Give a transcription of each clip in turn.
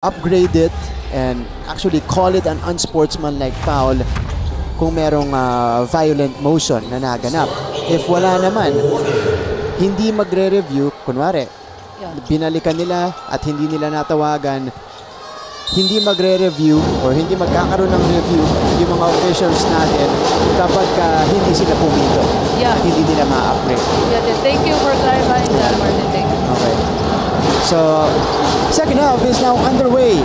upgrade it and actually call it an unsportsmanlike foul kung merong violent motion na naganap. If wala naman, hindi magre-review, kunwari, binalikan nila at hindi nila natawagan, hindi magre-review or hindi magkakaroon ng review yung mga officials natin kapag hindi sila pumito at hindi nila ma-upgrade. Thank you for clarifying that, Martin. Thank you. Okay. So, second half is now underway.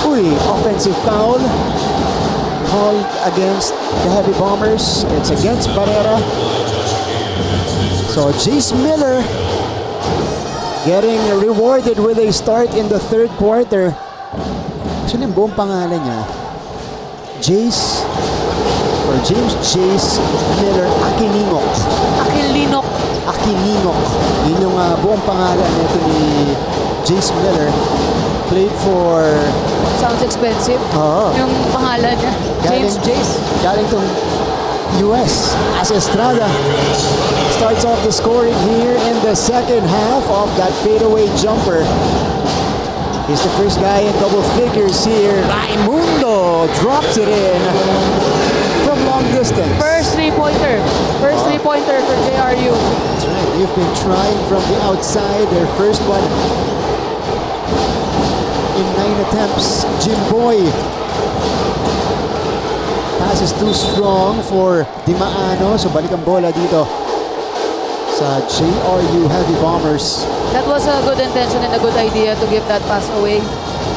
Uy, offensive foul called against the Heavy Bombers. It's against Barrera. So, Jace Miller getting rewarded with a start in the third quarter. Actually, yung buong pangalan niya, Jace or James Jace Miller Akiningok. Akiningok. Yun yung buong pangalan nito ni Jace Miller. Played for... Sounds expensive. Yung pangalan niya. James Jace. Galing tong US as Estrada starts off the scoring here in the second half of that fadeaway jumper. He's the first guy in double figures here. Raimundo drops it in from long distance. First three-pointer. First three-pointer for JRU. That's right. They've been trying from the outside. Their first one in 9 attempts. Jimboy. Pass is too strong for Dimaano. So balik ang bola dito sa JRU Heavy Bombers. That was a good intention and a good idea to give that pass away.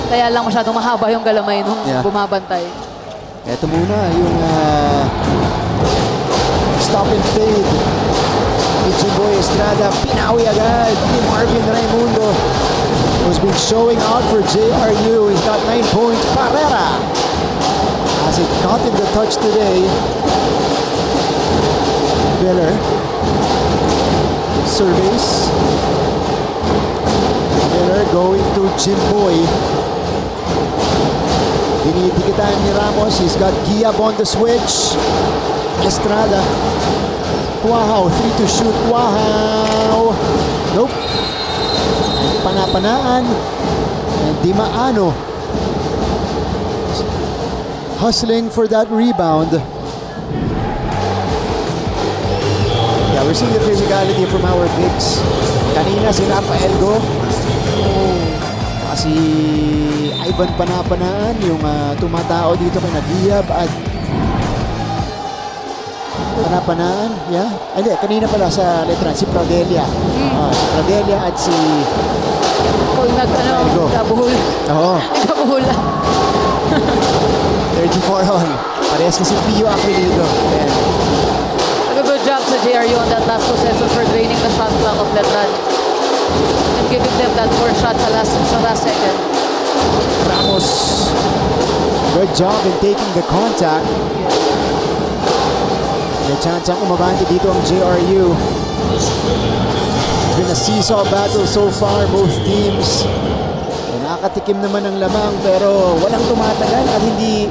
Kaya lang masyadong mahaba yung galamay nung bumabantay. Ito muna yung stop and fade ni Jimboy Estrada. Pinawi agad ni Marvin Raimundo, who's been showing out for JRU. He's got 9 points. Barrera has it caught in the touch today. Miller surveys. Miller going to Jimboy. Dinidikitan ni Ramos. He's got Giab on the switch. Estrada. Wow, 3 to shoot. Wow. Nope. Panapanaan. And Dimaano hustling for that rebound. Yeah, we're seeing the physicality from our bigs. Kanina si Rafael Go. Si Ivan Panapanaan yung tumatao dito kay Nagiyab at Panapanaan, yeah? Hindi, kanina pala sa letran, si Pradelia. Si Pradelia at si Nagkabuhol. Oo. Nagkabuhol lang. 34 on. Parehas kasi Pio Aquilido. A good job sa JRU on that last possession for draining the shot clock of Letran and giving them that 4 shots sa last second. Ramos, good job in taking the contact. May chance ang umabante dito ang JRU. It's been a seesaw battle so far, both teams. Nakakatikim naman ng lamang pero walang tumatagal at hindi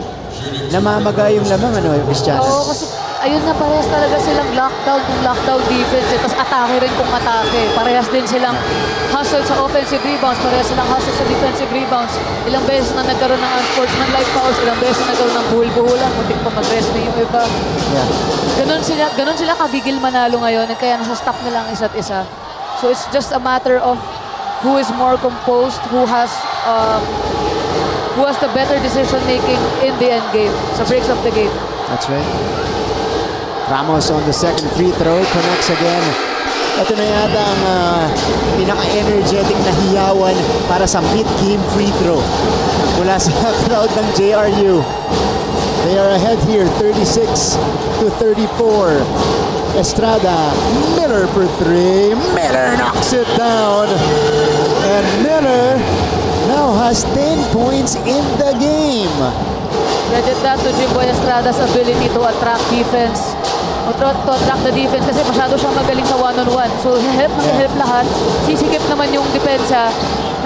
namamaga yung lamang, Christiana? Oo, kasi ayun na, parehas talaga silang lockdown defense. Tapos atake rin kung atake. Parehas din silang hustle sa offensive rebounds. Parehas silang hustle sa defensive rebounds. Ilang beses na nagkaroon ng unsportsmanlike fouls. Ilang beses na nagkaroon ng buhul-buhulan. Muntik pa mag-rest na yung iba. Yeah. Ganon sila kagigil manalo ngayon. Kaya nasa stop nila ang isa't isa. So it's just a matter of who is more composed, who has the better decision making in the end game, sa breaks of the game. That's right. Ramos on the second free throw, connects again. Ito na yata ang pinaka-energetic na hiyawan para sa mid-game free throw mula sa crowd ng JRU. They are ahead here, 36 to 34. Estrada, Miller for 3. Miller knocks it down. And Miller now has 10 points in the game. Credit that to Jimboy Estrada's ability to attract defense. To attract the defense kasi masyado siyang magaling sa one-on-one. So, help lahat. Sisikip naman yung depensa.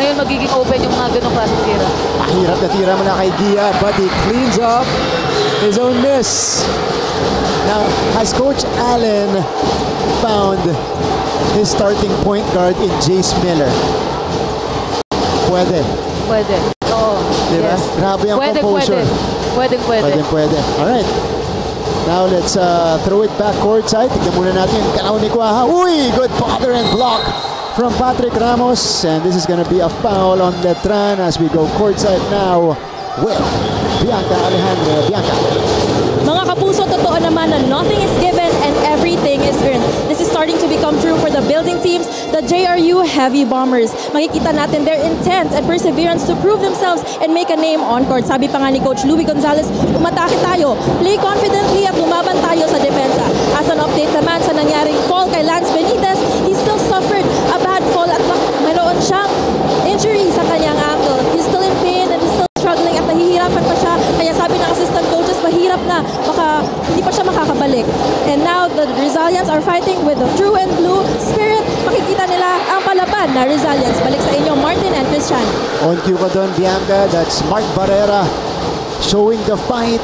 Ngayon magiging open yung mga ganong klaseng tira. Mahirap na tira muna kay Gia, but he cleans up his own miss. Now, has Coach Allen found his starting point guard in Jace Miller? pwede. Pwede. Oo. Diba? Yes. Grabe ang Pwede. composure. Pwede. Alright. Now let's throw it back courtside. Tignan muna natin yung kalaw ni Quaha. Uy! Good bother and block from Patrick Ramos. And this is gonna be a foul on Letran as we go courtside now with Bianca Alejandra. Bianca. Mga kapuso, totoo naman na nothing is given and everything is earned. This is starting to become true for the building teams, the JRU Heavy Bombers. Makikita natin their intent and perseverance to prove themselves and make a name on court. Sabi pa nga ni Coach Louie Gonzalez, umatake tayo, play confidently at lumaban tayo sa depensa. As an update naman sa nangyaring fall kay Lance Benitez, he still suffered a bad fall at mayroon siyang injury sa kanyang ankle. He's still in pain and he's still struggling at nahihirapan pa siya. Kaya sabi ng assistant coaches, mahirap na, baka hindi pa siya makakabalik. And now the Rizalians are fighting with the true and blue spirit. Makikita nila ang palaban na Rizalians. Balik sa inyo, Martin and Christian. On cue ka doon, Bianca. That's Mark Barrera showing the fight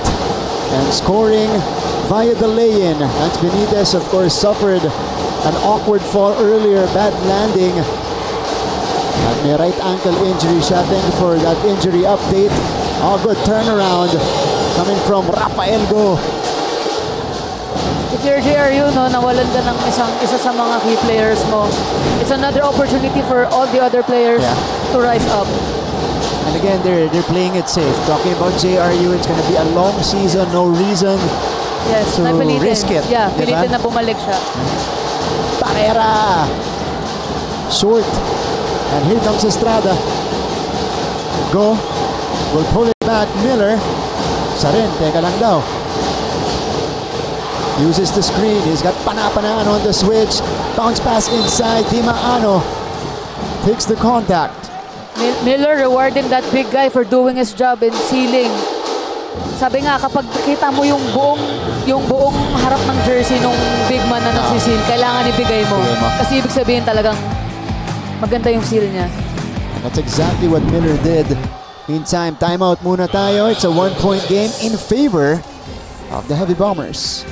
and scoring via the lay-in. Lance Benitez, of course, suffered an awkward fall earlier, bad landing. At may right ankle injury siya. Thank you for that injury update. Oh, good turnaround coming from Rafael Go. If you're JRU, no, nawalan ka ng isa sa mga key players mo, it's another opportunity for all the other players to rise up. And again, they're playing it safe. Talking about JRU, it's gonna be a long season, no reason to risk it. Yeah, pilitin na bumalik siya. Barrera! Short. And here comes Estrada. Go. Will pull it back. Miller. Sarin, teka lang daw. Uses the screen. He's got Panapanaan on the switch. Bounce pass inside. Dimaano takes the contact. Miller rewarding that big guy for doing his job in sealing. Sabi nga, kapag kita mo yung buong harap ng jersey nung big man na nagsisil, kailangan ibigay mo. Kasi ibig sabihin talagang maganda yung seal niya. That's exactly what Miller did. Meantime, timeout muna tayo. It's a one-point game in favor of the Heavy Bombers.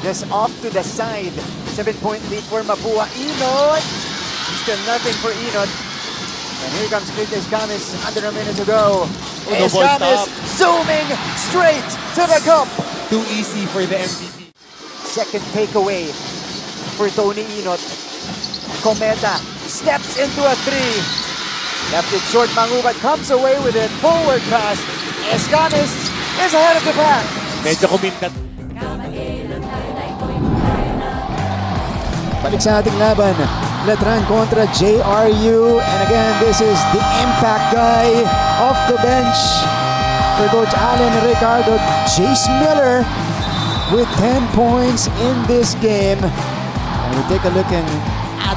Just off to the side. 7-point lead for Mapua. Inot. Still nothing for Inot. And here comes Clint Escamis under a minute to go. Escamis zooming straight to the cup. Too easy for the MVP. Second takeaway for Tony Inot. Cometa steps into a three. Left it short, Mangubat comes away with it. Forward pass. Escamis is ahead of the pack. Medyo kumintat. Balik sa ating laban. Letran kontra JRU. And again, this is the impact guy off the bench for Coach Allen Ricardo. Jace Miller with 10 points in this game. And we take a look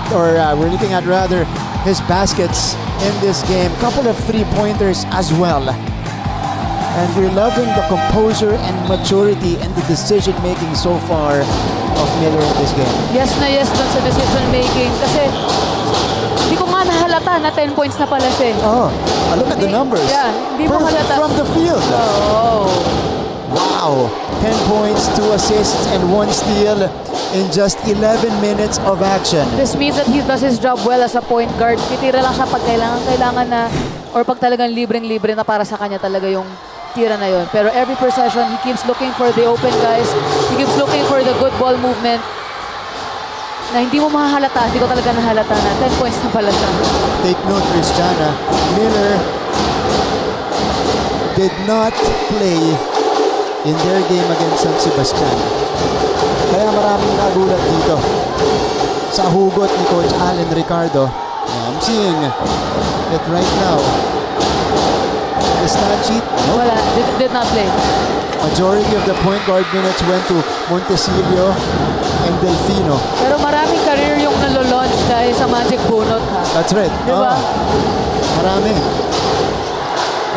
we're looking at rather his baskets in this game. Couple of three-pointers as well. And we're loving the composure and maturity and the decision-making so far of Miller in this game. Yes na yes dun sa decision-making. Kasi hindi ko nga nahalata na 10 points na pala siya. Oh, look at the numbers. Yeah, hindi mo halata. From the field. Oh. Wow. 10 points, 2 assists, and 1 steal in just 11 minutes of action. This means that he does his job well as a point guard. Titira lang siya pag kailangan na, or pag talagang libreng-libre na para sa kanya talaga yung tira na yun. Pero every possession, he keeps looking for the open guys. He keeps looking for the good ball movement. Na hindi mo mahahalata, hindi ko talaga nahalata na 10 points na pala siya. Take note, Christiana. Miller did not play in their game against San Sebastian. Kaya maraming nagulat dito sa hugot ni Coach Allen Ricardo. I'm seeing it right now. The stat sheet, no? Wala, did not play. Majority of the point guard minutes went to Montesilio and Delfino. Pero maraming career yung nalo-launch dahil sa Magic Bunot, ha? That's right. Diba? Marami.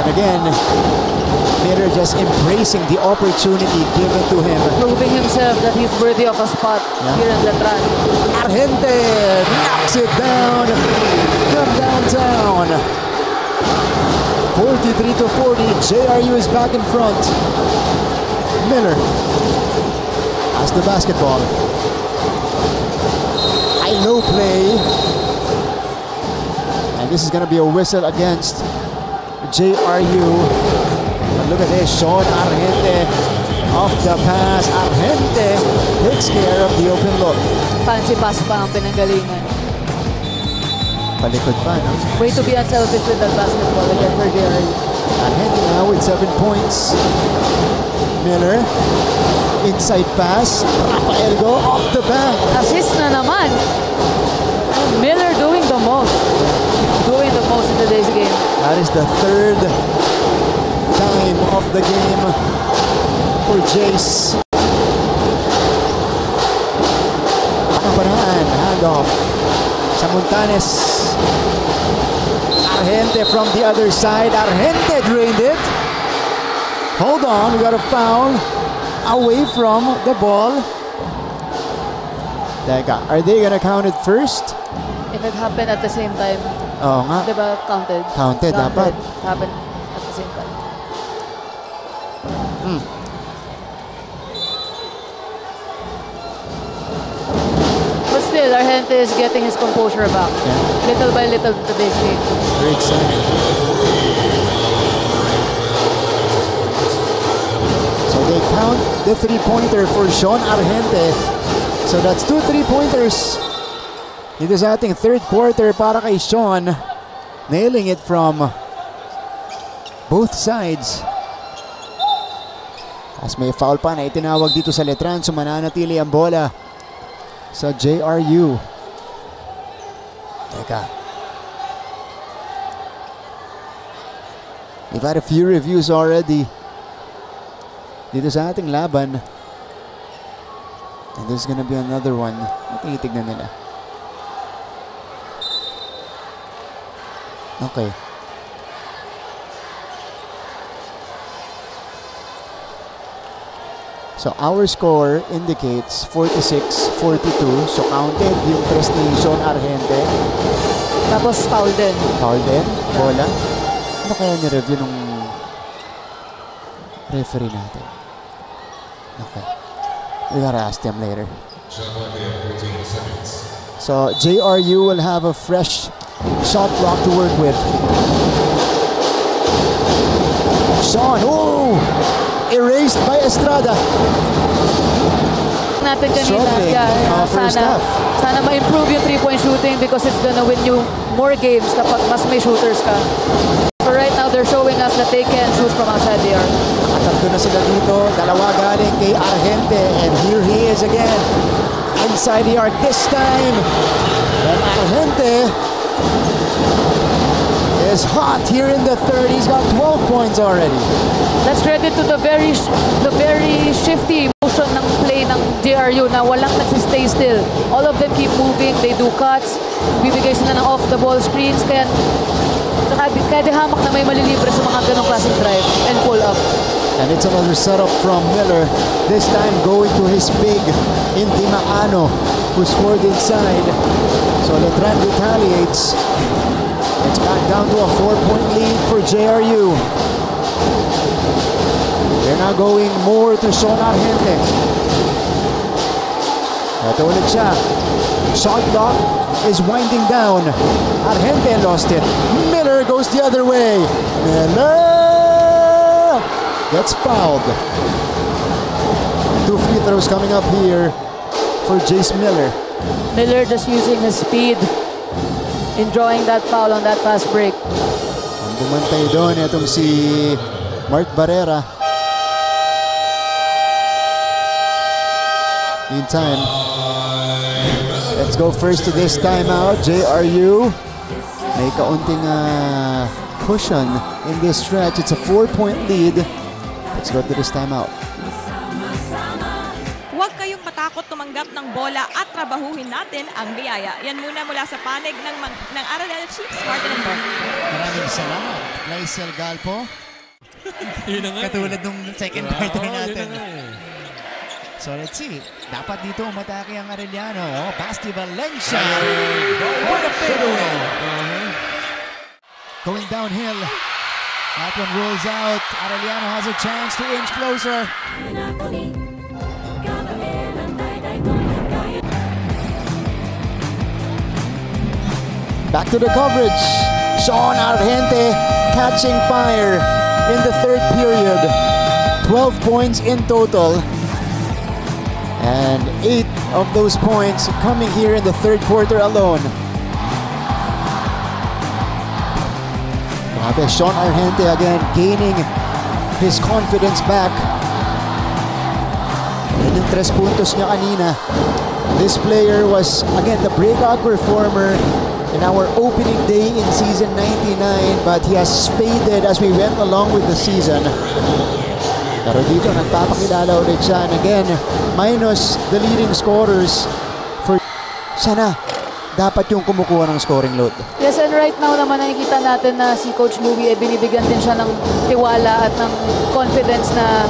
And again, Miller just embracing the opportunity given to him. Proving himself that he's worthy of a spot here in Letran. Argente knocks it down from downtown. 43-40. JRU is back in front. Miller has the basketball. High-low play. this is going to be a whistle against JRU. But look at this, Sean Argente off the pass. Argente takes care of the open look. Fancy pass pa ang pinanggalingan. Palikod pa, no? Way to be unselfish with that basketball again for JRU. Argente now with 7 points. Miller, inside pass. Rafael go off the back. Assist na naman. And Miller doing the most. Doing the most in today's game. That is the third time of the game for Jace. Panapanaan, handoff sa Montanes. Argente from the other side. Argente drained it. Hold on, we got a foul away from the ball. Teka, are they gonna count it first? If it happened at the same time, Oo nga. diba counted? Counted, dapat. Happened at the same time. But still, Argente is getting his composure back. Yeah. Little by little in today's game. Very exciting. So they count the three-pointer for Sean Argente. So that's 2 3-pointers. Dito sa ating third quarter para kay Sean. Nailing it from both sides. As may foul pa na itinawag dito sa Letran. So mananatili ang bola sa JRU. Teka. We've had a few reviews already dito sa ating laban. And there's gonna be another one. Tinitignan nila. Okay. So our score indicates 46-42. So counted yung tres ni Sean Argente. Tapos foul din. Foul din. Bola. Ano kaya ni-review nung referee natin? Okay. We gotta ask them later. So JRU will have a fresh shot clock to work with. Sean, oh! Erased by Estrada. Natin kanina, Struggling, first half. sana ma-improve yung 3-point shooting because it's gonna win you more games kapag mas may shooters ka. So right now, they're showing us that they can shoot from outside the arc. Tatlo na sila dito. Dalawa galing kay Argente. And here he is again. Inside the arc this time. And Argente is hot here in the third. He's got 12 points already. That's credit to the very shifty motion ng play ng JRU na walang nagsistay still. All of them keep moving. They do cuts. Bibigay sila ng off-the-ball screens. Kaya di hamak na may malilibre sa mga ganong klaseng drive and pull up. And it's another setup from Miller. This time going to his big Inti Maano, who scored inside. So Letran retaliates. It's back down to a 4-point lead for JRU. They're now going more to Sean Argente. Ito ulit siya. Shot clock is winding down. Argente lost it. Miller goes the other way. Miller gets fouled. 2 free throws coming up here for Jace Miller. Miller just using his speed in drawing that foul on that fast break. Ang bumantay doon, itong si Mark Barrera. Meantime, let's go first to this timeout. JRU may kaunting cushion in this stretch. It's a 4-point lead. Let's go to this timeout. Huwag kayong matakot tumanggap ng bola at trabahuhin natin ang biyaya. Yan muna mula sa panig ng Arellano Chiefs, Martin and Bert. Maraming salamat, Laisel Galpo. Yun na nga. Katulad nung second quarter Oo, natin. yun na nga eh. So let's see. Dapat dito umatake ang Arellano. Oh, Basti Valencia. What a fadeaway. Going downhill. That one rolls out. Arellano has a chance to inch closer. Back to the coverage. Sean Argente catching fire in the third period. 12 points in total. And 8 of those points coming here in the third quarter alone. Grabe, Sean Argente again gaining his confidence back. And yung 3 puntos niya kanina. This player was, again, the breakout performer in our opening day in season 99, but he has faded as we went along with the season. Pero dito, nagpapakilala ulit siya. And again, minus the leading scorers for... Sana, dapat yung kumukuha ng scoring load. Yes, and right now naman nakikita natin na si Coach Louie, binibigyan din siya ng tiwala at ng confidence na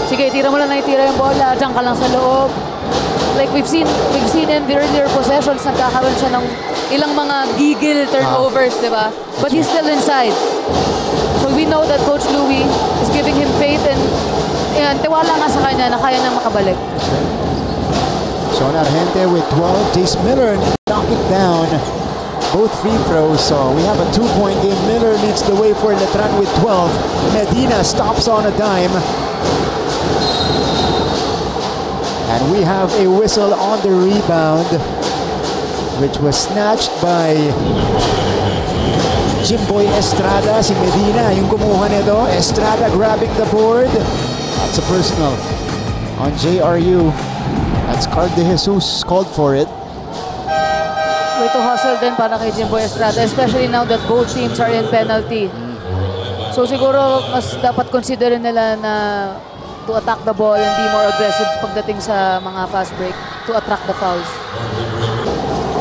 sige, tira mo lang na itira yung bola, dyan ka lang sa loob. Like we've seen in the earlier possessions, nagkakaroon siya ng ilang mga giggle turnovers, di ba? But he's still inside. So we know that Coach Louie is giving him faith and tiwala nga sa kanya na kaya niyang makabalik. Sean Argente with 12. Jace Miller knocking down both free throws. So we have a 2-point game. Miller leads the way for Letran with 12. Medina stops on a dime. And we have a whistle on the rebound, which was snatched by Jimboy Estrada. Si Medina yung kumuha nito. Estrada grabbing the board. That's a personal on JRU. That's Carl De Jesus called for it. Way to hustle din para kay Jimboy Estrada, especially now that both teams are in penalty. So siguro mas dapat considerin nila na to attack the ball and be more aggressive pagdating sa mga fast break to attract the fouls.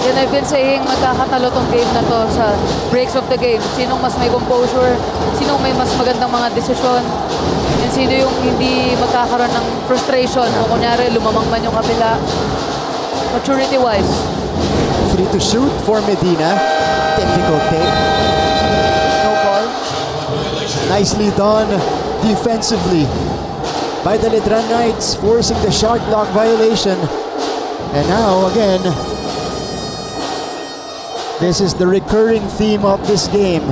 And I've been saying magkakatalo tong game na to sa breaks of the game. Sinong mas may composure, sinong may mas magandang mga desisyon, and sino yung hindi magkakaroon ng frustration kung kunyari lumamang man yung kabila. Maturity-wise. Free to shoot for Medina. Difficult take. No ball. Nicely done defensively by the Letran Knights, forcing the shot clock violation. And now again, this is the recurring theme of this game.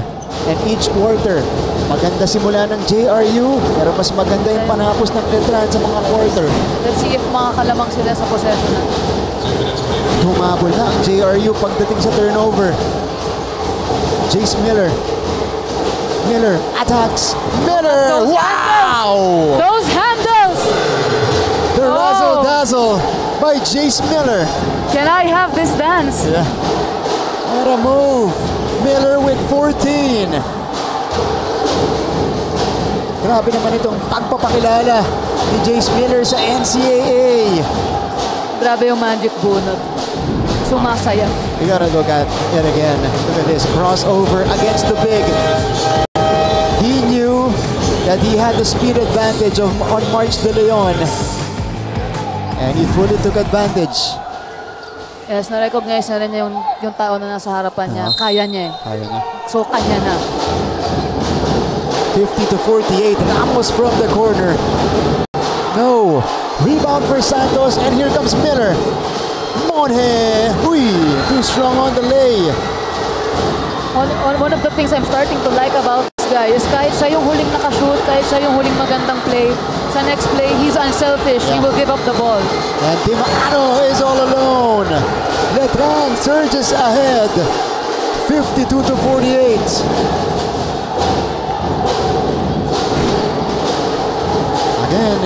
And each quarter, maganda simula ng JRU, pero mas maganda yung panapos ng Letran sa mga quarter. Let's see if makakalamang sila sa possession. Tumabol na ang JRU pagdating sa turnover. Jace Miller. Miller attacks. Miller! Wow! Those handles! The razzle-dazzle by Jace Miller. Can I have this dance? Yeah. What a move. Miller with 14. Grabe naman itong pagpapakilala ni Jace Miller sa NCAA. Grabe yung magic bunot. Sumasaya. We gotta look at it again. Look at this crossover against the big. He knew that he had the speed advantage on March De Leon. And he fully took advantage. Yes, na-recognize na rin niya yung tao na nasa harapan niya. Kaya niya eh. Kaya niya. So, kanya na. 50-48. Ramos from the corner. No. Rebound for Santos. And here comes Miller. Monhe. Uy. Too strong on the lay. One of the things I'm starting to like about this guy is kahit siya yung huling nakashoot, kahit siya yung huling magandang play, sa next play, he's unselfish. He will give up the ball. And Timano is all alone. Letran surges ahead. 52-48. Again,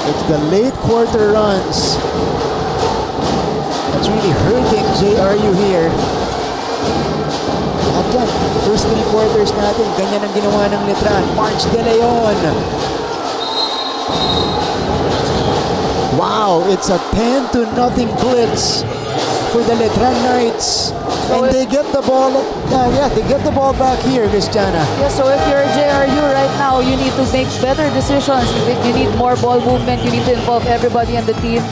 it's the late quarter runs that's really hurting JRU here. Again, first 3 quarters natin, ganyan ang ginawa ng Letran. March De Leon. Wow, it's a 10-0 blitz for the Letran Knights. So and they get the ball, they get the ball back here, Cristiana. Yeah, so if you're JRU right now, you need to make better decisions. You need more ball movement. You need to involve everybody in the team.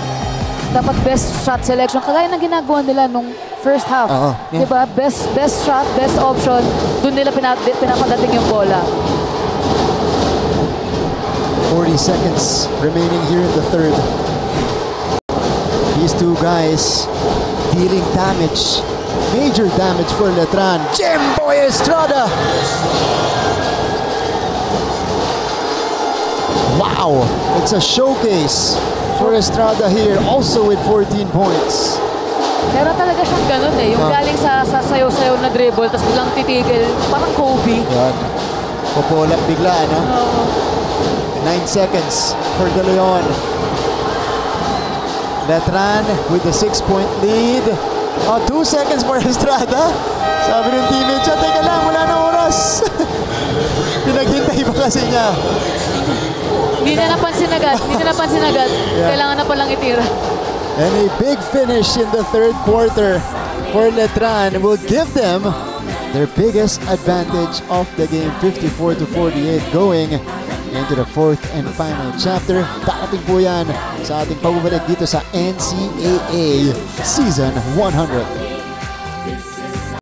Dapat best shot selection. Kagaya ng ginagawa nila nung first half. Yeah. Diba? Best shot, best option. Doon nila pinapadating yung bola. 40 seconds remaining here in the third. These two guys dealing damage major damage for Letran. Jimboy Estrada! Wow! It's a showcase for Estrada here, also with 14 points. Pero talaga siyang ganun eh. Yung galing sa sayaw-sayaw na dribble, tapos biglang titigil. Parang Kobe. Yan. Popolap bigla, no? 9 seconds for De Leon. Letran with the 6-point lead. 2 seconds for Estrada. Sabi ng teammate siya, teka lang, wala na oras. Pinaghintay pa kasi niya. Hindi na napansin agad. Yeah. Kailangan na palang itira. And a big finish in the third quarter for Letran will give them their biggest advantage of the game, 54-48, going into the fourth and final chapter. Darating po yan sa ating pagbabalik dito sa NCAA Season 100.